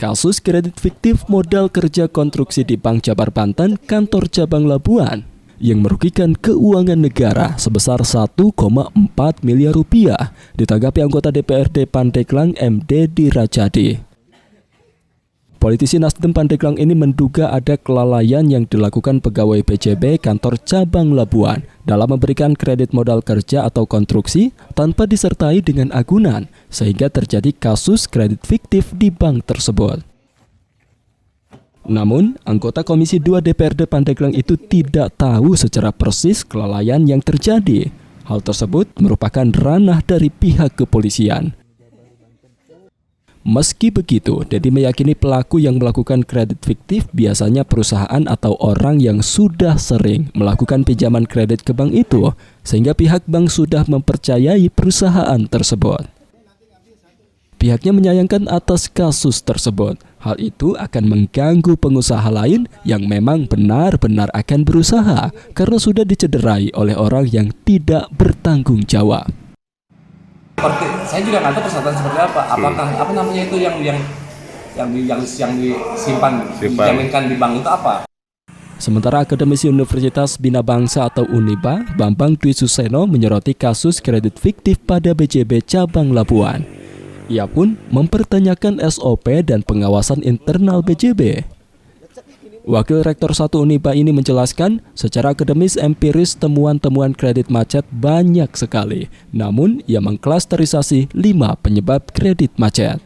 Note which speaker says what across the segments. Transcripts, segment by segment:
Speaker 1: Kasus kredit fiktif modal kerja konstruksi di Bank Jabar Banten, kantor cabang Labuan, yang merugikan keuangan negara sebesar 1,4 miliar rupiah ditanggapi anggota DPRD Pandeglang M. Dedi Rajadi. Politisi Nasdem Pandeglang ini menduga ada kelalaian yang dilakukan pegawai BJB kantor cabang Labuan dalam memberikan kredit modal kerja atau konstruksi tanpa disertai dengan agunan, sehingga terjadi kasus kredit fiktif di bank tersebut. Namun, anggota Komisi 2 DPRD Pandeglang itu tidak tahu secara persis kelalaian yang terjadi. Hal tersebut merupakan ranah dari pihak kepolisian. Meski begitu, Dedi meyakini pelaku yang melakukan kredit fiktif biasanya perusahaan atau orang yang sudah sering melakukan pinjaman kredit ke bank itu, sehingga pihak bank sudah mempercayai perusahaan tersebut. Pihaknya menyayangkan atas kasus tersebut. Hal itu akan mengganggu pengusaha lain yang memang benar-benar akan berusaha karena sudah dicederai oleh orang yang tidak bertanggung jawab.
Speaker 2: Seperti saya juga nggak tahu persyaratan seperti apa. Apakah apa namanya itu yang disimpan dijaminkan di bank itu apa?
Speaker 1: Sementara akademisi Universitas Bina Bangsa atau Uniba, Bambang Dwi Suseno menyoroti kasus kredit fiktif pada BJB cabang Labuan. Ia pun mempertanyakan SOP dan pengawasan internal BJB. Wakil Rektor 1 Uniba ini menjelaskan, secara akademis empiris temuan-temuan kredit macet banyak sekali. Namun, ia mengklasterisasi 5 penyebab kredit macet.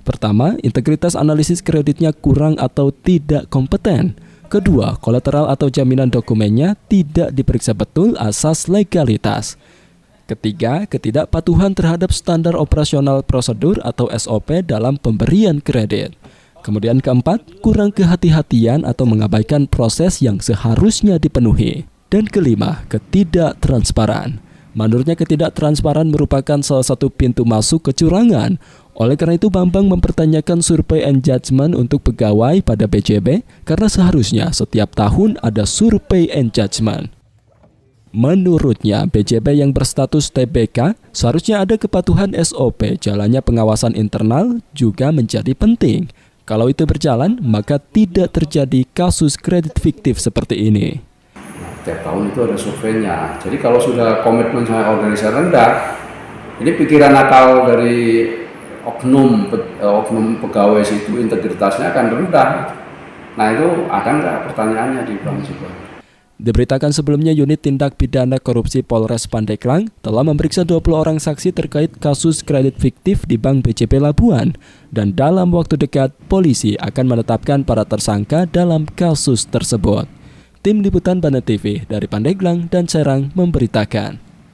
Speaker 1: Pertama, integritas analisis kreditnya kurang atau tidak kompeten. Kedua, kolateral atau jaminan dokumennya tidak diperiksa betul asas legalitas. Ketiga, ketidakpatuhan terhadap standar operasional prosedur atau SOP dalam pemberian kredit. Kemudian keempat, kurang kehati-hatian atau mengabaikan proses yang seharusnya dipenuhi. Dan kelima, ketidaktransparan. Menurutnya ketidaktransparan merupakan salah satu pintu masuk kecurangan. Oleh karena itu Bambang mempertanyakan survei and judgment untuk pegawai pada BJB karena seharusnya setiap tahun ada survei and judgment. Menurutnya, BJB yang berstatus TBK seharusnya ada kepatuhan SOP, jalannya pengawasan internal juga menjadi penting. Kalau itu berjalan, maka tidak terjadi kasus kredit fiktif seperti ini.
Speaker 3: Tiap tahun itu ada surveinya. Jadi kalau sudah komitmen sama organisasi rendah, ini pikiran akal dari oknum pegawai situ integritasnya akan rendah. Nah itu ada nggak pertanyaannya di bank juga?
Speaker 1: Diberitakan sebelumnya unit tindak pidana korupsi Polres Pandeglang telah memeriksa 20 orang saksi terkait kasus kredit fiktif di Bank BJB Labuan. Dan dalam waktu dekat, polisi akan menetapkan para tersangka dalam kasus tersebut. Tim Liputan Banten TV dari Pandeglang dan Serang memberitakan.